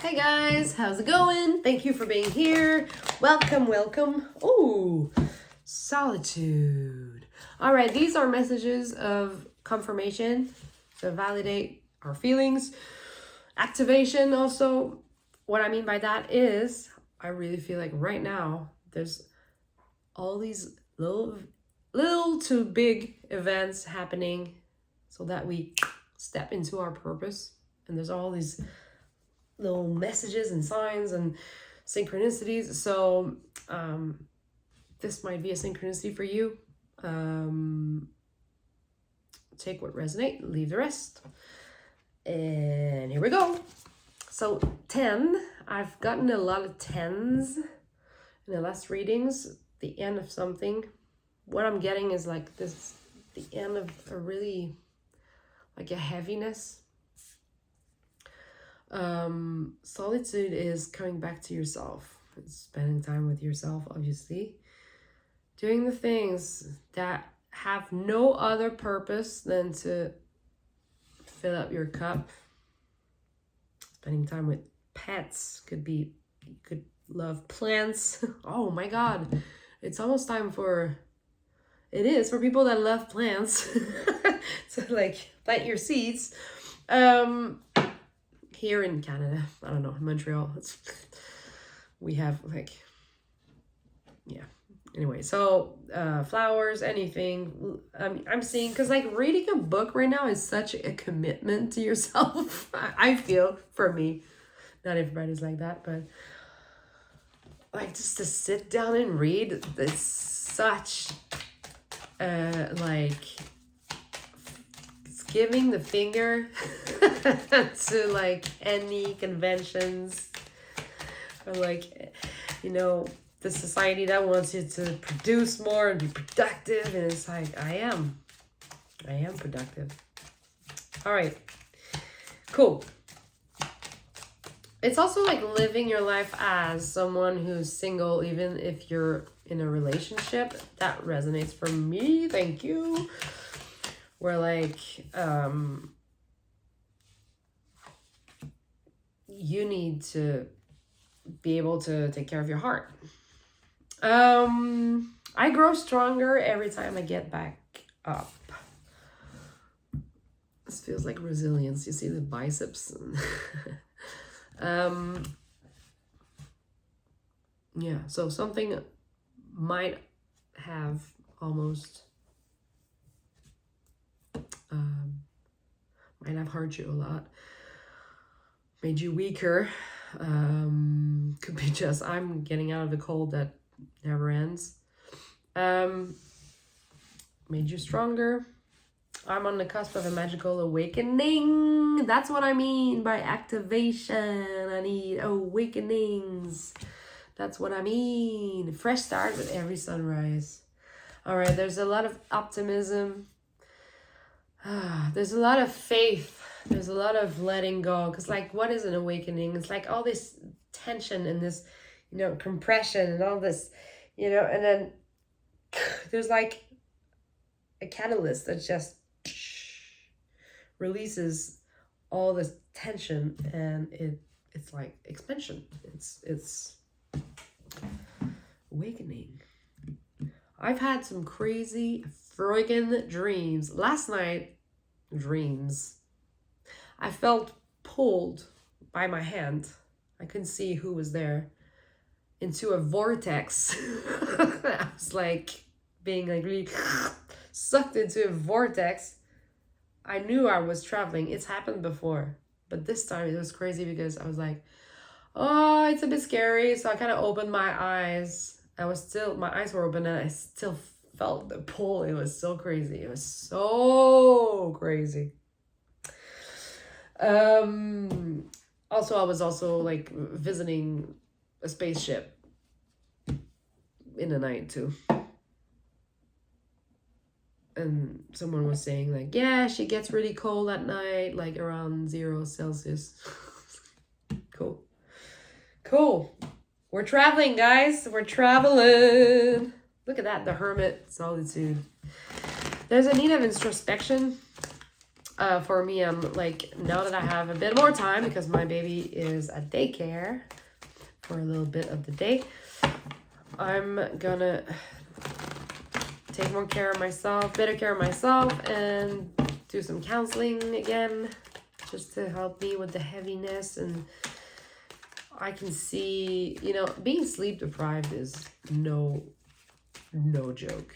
Hey guys, how's it going? Thank you for being here. Welcome. Oh, solitude. All right, these are messages of confirmation to validate our feelings. Activation also. What I mean by that is I really feel like right now there's all these little to big events happening so that we step into our purpose. And there's all these little messages and signs and synchronicities. So this might be a synchronicity for you. Take what resonates, leave the rest. And here we go. So 10, I've gotten a lot of 10s in the last readings. The end of something. What I'm getting is like this, the end of a really, like a heaviness. Solitude is coming back to yourself. It's spending time with yourself, obviously. Doing the things that have no other purpose than to fill up your cup. Spending time with pets. You could love plants. Oh my God. It's almost time it is for people that love plants to like plant your seeds. Here in Canada, I don't know, Montreal, we have like, yeah. Anyway, so flowers, anything. I'm seeing, because like reading a book right now is such a commitment to yourself. I feel, for me, not everybody's like that, but like just to sit down and read, it's such like giving the finger to like any conventions or like, you know, the society that wants you to produce more and be productive. And it's like, I am productive. All right, cool. It's also like living your life as someone who's single, even if you're in a relationship. That resonates for me. Thank you. Where like, you need to be able to take care of your heart. I grow stronger every time I get back up. This feels like resilience. You see the biceps. Yeah, so something might have almost might have hurt you a lot, made you weaker. Could be just I'm getting out of the cold that never ends. Made you stronger. I'm on the cusp of a magical awakening. That's what I mean by activation. I need awakenings. That's what I mean. Fresh start with every sunrise. All right, there's a lot of optimism. There's a lot of faith. There's a lot of letting go. Because like, what is an awakening? It's like all this tension and this, you know, compression and all this, you know, and then there's like a catalyst that just releases all this tension, and it's like expansion. It's awakening. I've had some crazy friggin' dreams. Last night, I felt pulled by my hand. I couldn't see who was there, into a vortex. I was like being like really sucked into a vortex. I knew I was traveling. It's happened before, but this time it was crazy because I was like, oh, it's a bit scary. So I kind of opened my eyes. My eyes were open and I still felt the pull. It was so crazy. It was so crazy. Also, I was also like visiting a spaceship in the night too. And someone was saying like, yeah, she gets really cold at night, like around 0 Celsius. Cool. We're traveling, guys. We're traveling. Look at that, the hermit, solitude. There's a need of introspection. For me, I'm like, now that I have a bit more time because my baby is at daycare for a little bit of the day, I'm gonna take more care of myself, better care of myself, and do some counseling again, just to help me with the heaviness. And I can see, you know, being sleep deprived is no joke.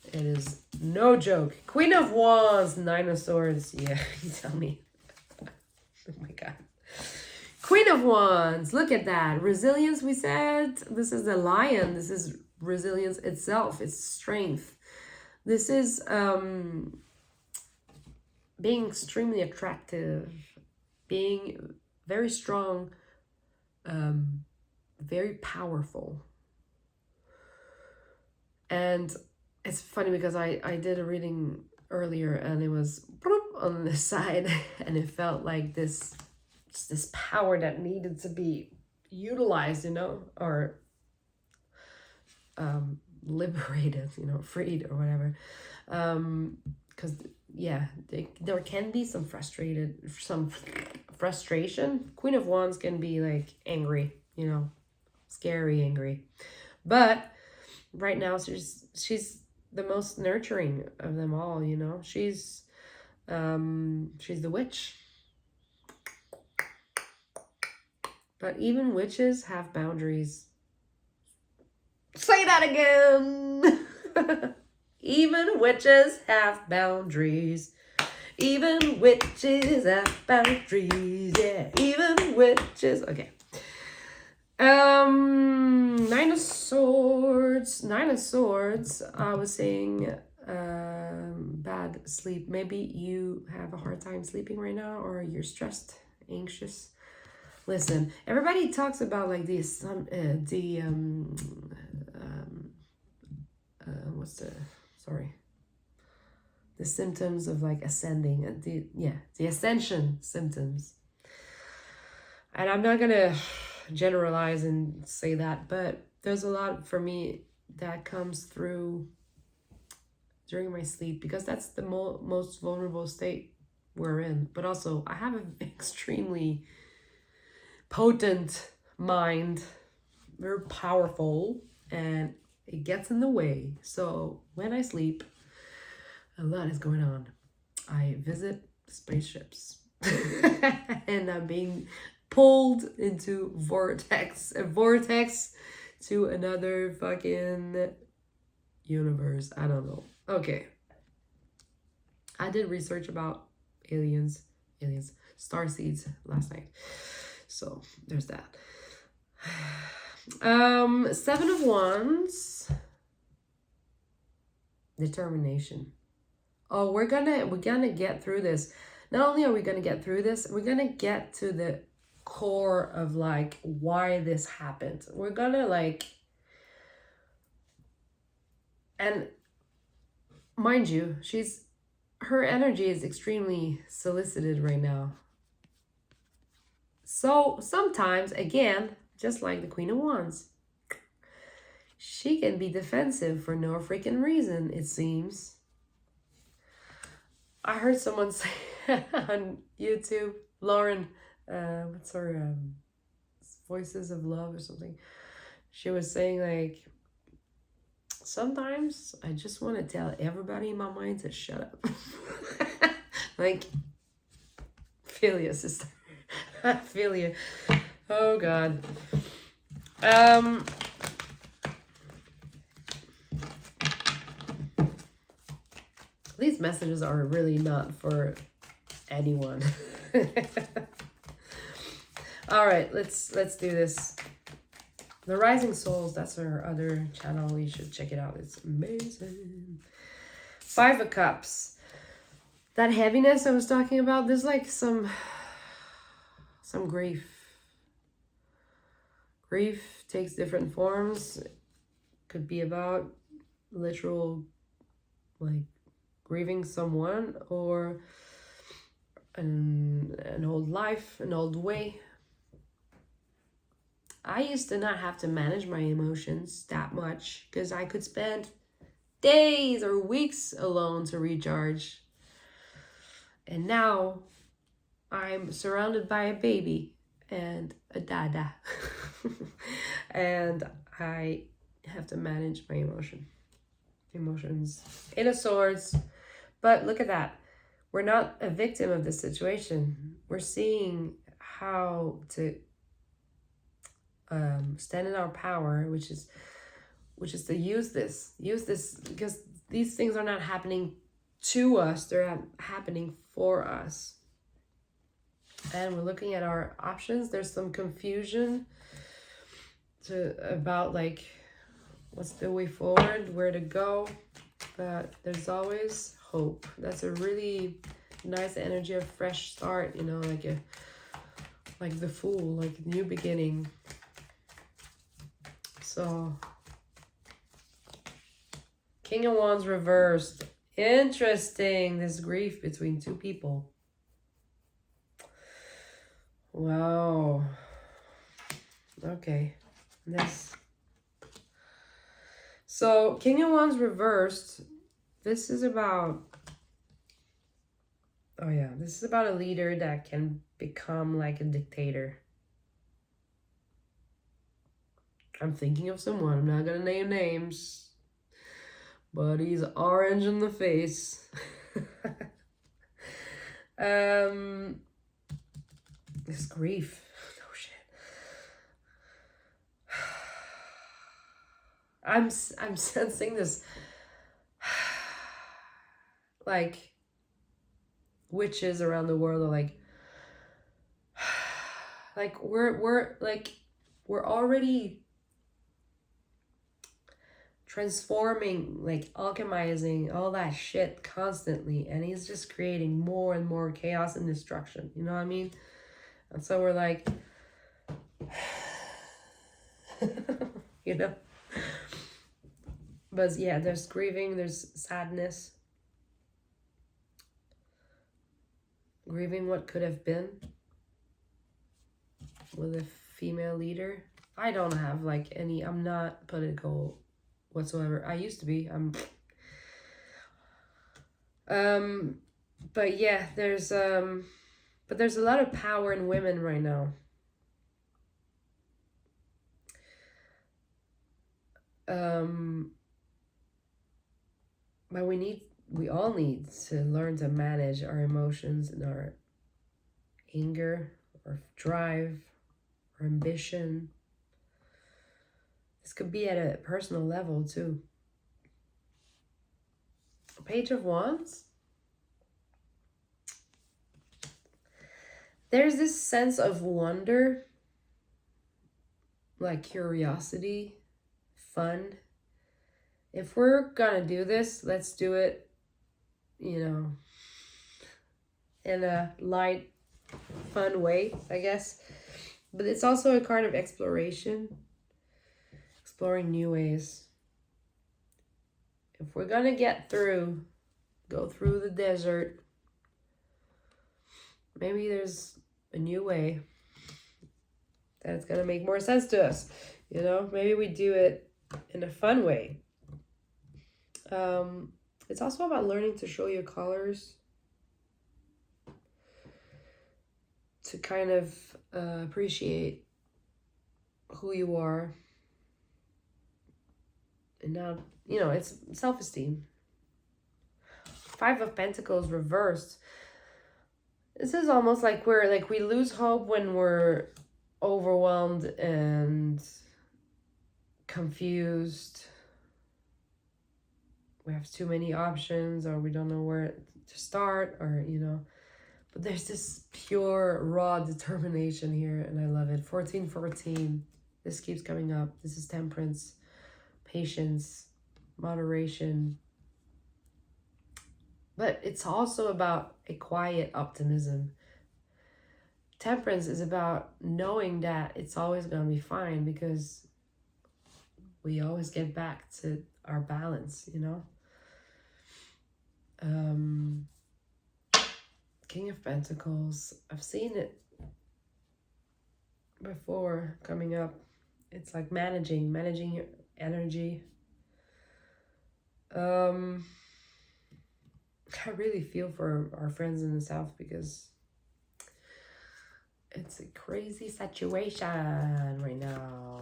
It is no joke. Queen of Wands, Nine of Swords. Yeah, you tell me. Oh my God. Queen of Wands, look at that. Resilience, we said. This is the lion. This is resilience itself. It's strength. This is being extremely attractive, being very strong, very powerful. And it's funny because I did a reading earlier and it was on the side and it felt like this power that needed to be utilized, you know, or liberated, you know, freed or whatever. Because yeah, there can be some frustration. Queen of Wands can be like angry, you know, scary angry, but right now she's the most nurturing of them all, you know. She's the witch. But even witches have boundaries. Say that again. Even witches have boundaries. Even witches have boundaries. Yeah, even witches. Okay. Nine of Swords. Nine of Swords. I was saying bad sleep. Maybe you have a hard time sleeping right now, or you're stressed, anxious. Listen, everybody talks about like the symptoms of like ascending, the ascension symptoms. And I'm not gonna generalize and say that, but there's a lot for me that comes through during my sleep, because that's the most vulnerable state we're in. But also I have an extremely potent mind, very powerful, and it gets in the way. So when I sleep, a lot is going on. I visit spaceships and I'm being pulled into a vortex to another fucking universe. I don't know. Okay. I did research about aliens, starseeds last night. So there's that. Seven of Wands. Determination. Oh, we're gonna get through this. Not only are we gonna get through this, we're gonna get to the core of like why this happened. We're gonna like, and mind you, her energy is extremely solicited right now. So sometimes, again, just like the Queen of Wands, she can be defensive for no freaking reason, it seems. I heard someone say on YouTube, Lauren, what's her, Voices of Love or something. She was saying like, sometimes I just want to tell everybody in my mind to shut up. Like, feel you, sister. I feel you. Oh God. These messages are really not for anyone. All right, let's do this. The Rising Souls, that's our other channel. You should check it out. It's amazing. Five of Cups. That heaviness I was talking about, there's like some grief. Grief takes different forms. Could be about literal, like, grieving someone, or an old life, an old way. I used to not have to manage my emotions that much because I could spend days or weeks alone to recharge. And now I'm surrounded by a baby and a dada. And I have to manage my emotions in a swords. But look at that. We're not a victim of the situation. We're seeing how to stand in our power, which is to use this because these things are not happening to us, they're happening for us. And we're looking at our options. There's some confusion about like what's the way forward, where to go, but there's always hope. That's a really nice energy of fresh start, you know, like the Fool, like new beginning. So King of Wands reversed. Interesting. This grief between two people. Wow. Okay. So King of Wands reversed. This is about a leader that can become like a dictator. I'm thinking of someone. I'm not gonna name names, but he's orange in the face. This grief. Oh shit. I'm sensing this like witches around the world are like we're already transforming, like alchemizing all that shit constantly, and he's just creating more and more chaos and destruction, you know what I mean? And so we're like you know, but yeah, there's grieving, there's sadness, grieving what could have been with a female leader. I don't have like any, I'm not political whatsoever. I used to be. But yeah, there's a lot of power in women right now. But we all need to learn to manage our emotions and our anger, our drive, our ambition. This could be at a personal level too. Page of Wands. There's this sense of wonder, like curiosity, fun. If we're gonna do this, let's do it, you know, in a light, fun way, I guess. But it's also a card of exploration, exploring new ways. If we're gonna go through the desert, maybe there's a new way that's gonna make more sense to us, you know? Maybe we do it in a fun way. It's also about learning to show your colors, to kind of appreciate who you are. And now, you know, it's self-esteem. 5 of Pentacles reversed. This is almost like we lose hope when we're overwhelmed and confused. We have too many options, or we don't know where to start, or, you know. But there's this pure, raw determination here, and I love it. 1414. This keeps coming up. This is temperance, patience, moderation. But it's also about a quiet optimism. Temperance is about knowing that it's always going to be fine, because we always get back to our balance, you know? King of Pentacles. I've seen it before coming up. It's like managing your energy. I really feel for our friends in the South because it's a crazy situation right now.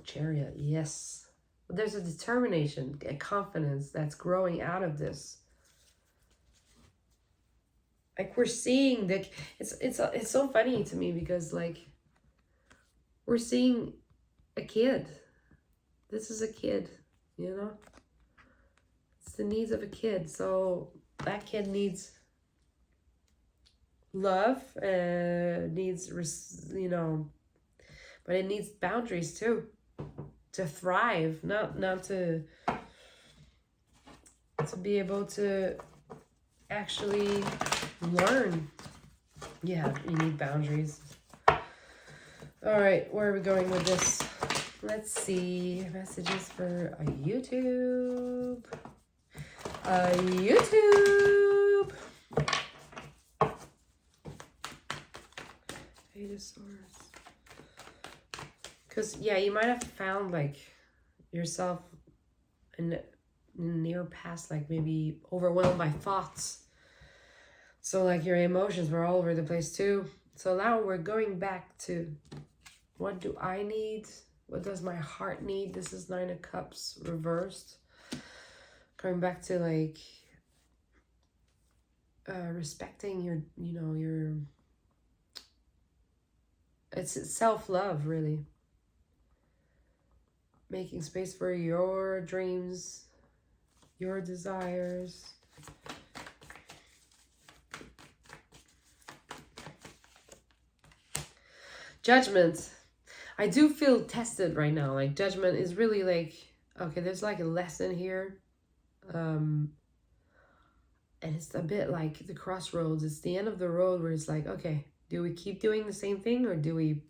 Chariot, yes. But there's a determination, a confidence that's growing out of this. Like we're seeing it's so funny to me because like we're seeing a kid. This is a kid, you know? It's the needs of a kid. So that kid needs love, needs, but it needs boundaries too. To thrive, not to be able to actually learn. Yeah, you need boundaries. All right, where are we going with this? Let's see. Messages for a YouTube. Vedasaurus. Because, yeah, you might have found, like, yourself in the near past, like, maybe overwhelmed by thoughts. So, like, your emotions were all over the place, too. So now we're going back to what do I need? What does my heart need? This is 9 of Cups reversed. Going back to, like, respecting your, it's self-love, really. Making space for your dreams, your desires. Judgment. I do feel tested right now. Like, judgment is really like, okay, there's like a lesson here. And it's a bit like the crossroads. It's the end of the road where it's like, okay, do we keep doing the same thing or do we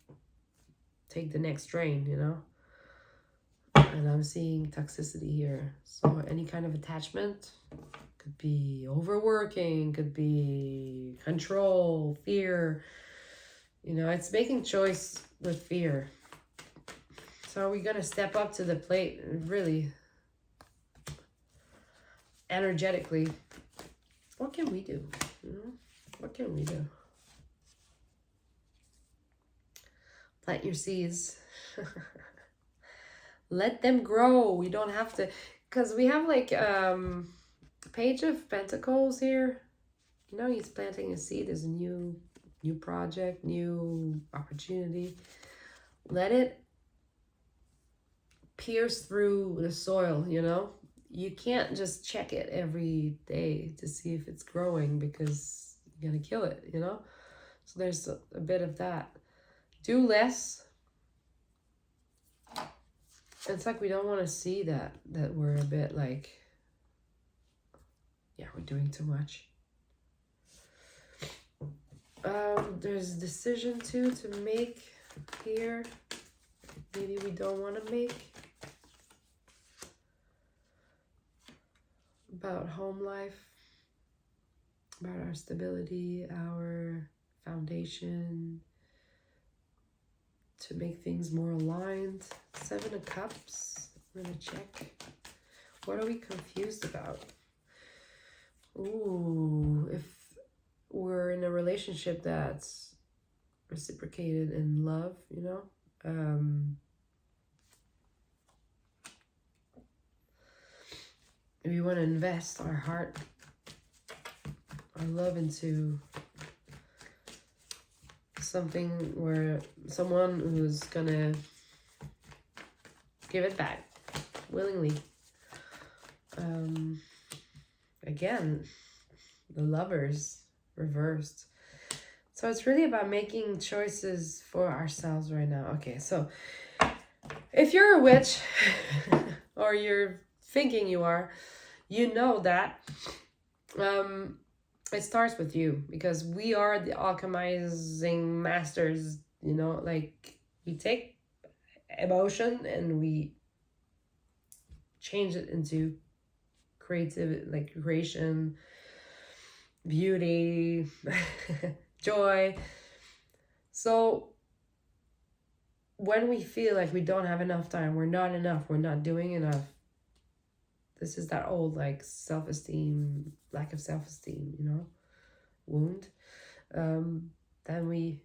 take the next train, you know? And I'm seeing toxicity here. So any kind of attachment could be overworking, could be control, fear. You know, it's making choice with fear. So are we going to step up to the plate really energetically? What can we do? You know? What can we do? Plant your seeds. Let them grow. We don't have to, because we have like Page of Pentacles here. You know, he's planting a seed. There's a new project, new opportunity. Let it pierce through the soil, you know? You can't just check it every day to see if it's growing because you're going to kill it, you know? So there's a bit of that. Do less. It's like we don't want to see that we're a bit like, yeah, we're doing too much. There's a decision to make here. Maybe we don't want to make. About home life, about our stability, our foundation, to make things more aligned. 7 of Cups. I'm going to check. What are we confused about? Ooh, if we're in a relationship that's reciprocated in love, you know? We want to invest our heart, our love into something where someone who's gonna give it back willingly. Again, the Lovers reversed. So it's really about making choices for ourselves right now. Okay, so if you're a witch or you're thinking you are, you know that it starts with you, because we are the alchemizing masters, you know, like we take emotion and we change it into creative, like creation, beauty, joy. So when we feel like we don't have enough time, we're not enough, we're not doing enough, This is that old like self-esteem, lack of self-esteem, you know, wound. Then we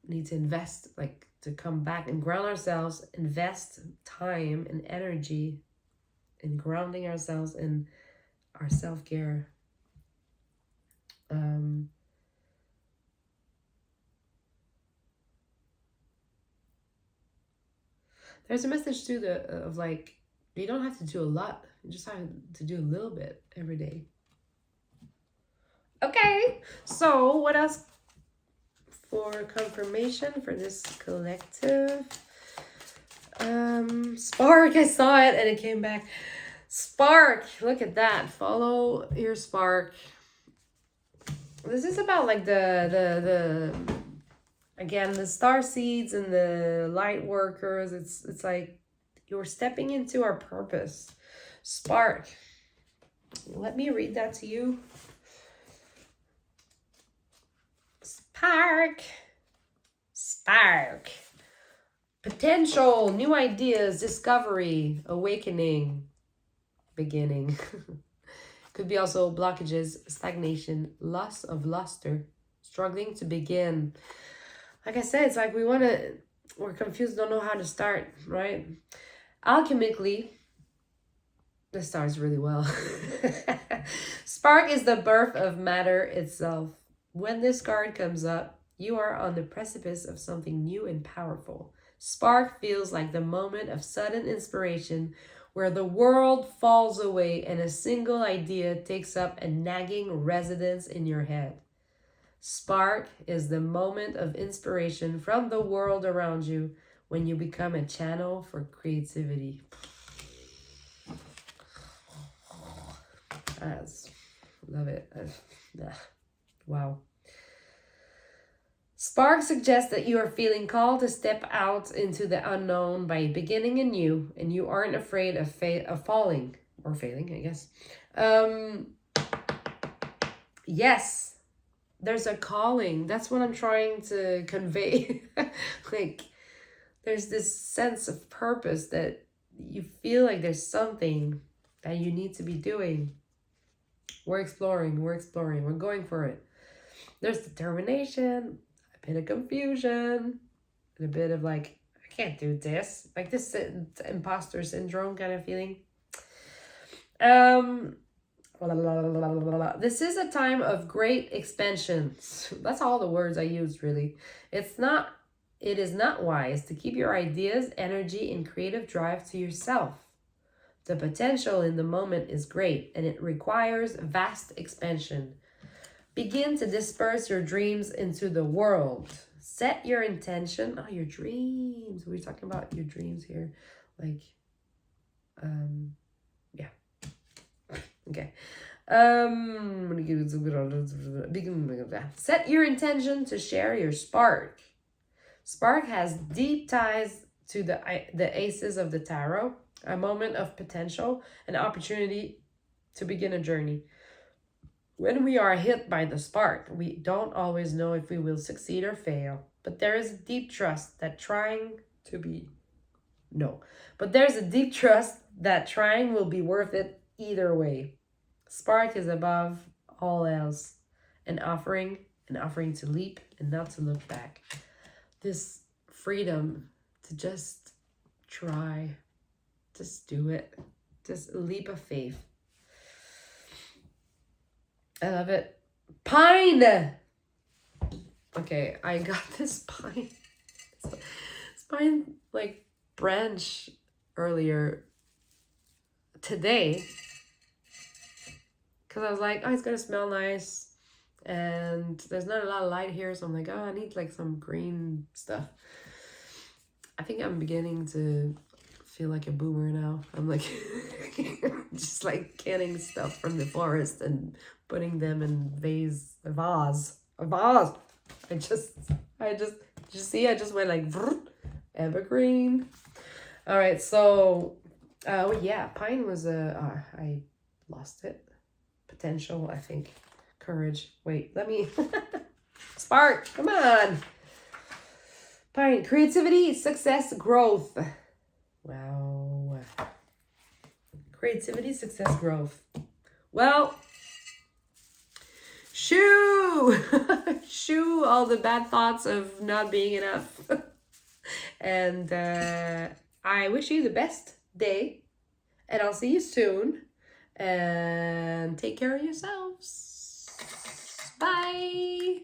need to invest, like to come back and ground ourselves, invest time and energy in grounding ourselves in our self-care. There's a message too of like, you don't have to do a lot. You just have to do a little bit every day. Okay, so what else for confirmation for this collective? Spark, I saw it and it came back. Spark, look at that. Follow your spark. This is about like the again, the star seeds and the light workers. It's like you're stepping into our purpose. Spark. Let me read that to you. Spark. Spark. Potential, new ideas, discovery, awakening, beginning. Could be also blockages, stagnation, loss of luster, struggling to begin. Like I said, it's like we're confused, don't know how to start, right? Alchemically, this starts really well. Spark is the birth of matter itself. When this card comes up, you are on the precipice of something new and powerful. Spark feels like the moment of sudden inspiration where the world falls away and a single idea takes up a nagging residence in your head. Spark is the moment of inspiration from the world around you when you become a channel for creativity. Love it. Wow. Spark suggests that you are feeling called to step out into the unknown by beginning anew, and you aren't afraid of falling or failing, I guess. Yes, there's a calling. That's what I'm trying to convey. Like, there's this sense of purpose that you feel like there's something that you need to be doing. We're exploring, we're going for it. There's determination, a bit of confusion, and a bit of like, I can't do this. Like this imposter syndrome kind of feeling. This is a time of great expansion. That's all the words I used, really. It is not wise to keep your ideas, energy, and creative drive to yourself. The potential in the moment is great, and it requires vast expansion. Begin to disperse your dreams into the world. Set your intention. Oh, your dreams. We're talking about your dreams here. Like, yeah. Okay. Set your intention to share your spark. Spark has deep ties to the aces of the tarot, a moment of potential, an opportunity to begin a journey. When we are hit by the spark, we don't always know if we will succeed or fail, but there is a deep trust that trying will be worth it either way. Spark is above all else, an offering to leap and not to look back. This freedom to just try, just do it, just a leap of faith. I love it. Pine! Okay, I got this pine. This pine, like, branch earlier today. Because I was like, oh, it's going to smell nice. And there's not a lot of light here. So I'm like, oh, I need, like, some green stuff. I think I'm beginning to feel like a boomer now. I'm like, just, like, canning stuff from the forest and putting them in a vase. I just went like evergreen. All right, so yeah, pine was I lost it. Potential, I think. Courage. Wait, let me spark. Come on. Pine, creativity, success, growth. Wow. Creativity, success, growth. Well, shoo! Shoo all the bad thoughts of not being enough. And I wish you the best day. And I'll see you soon. And take care of yourselves. Bye.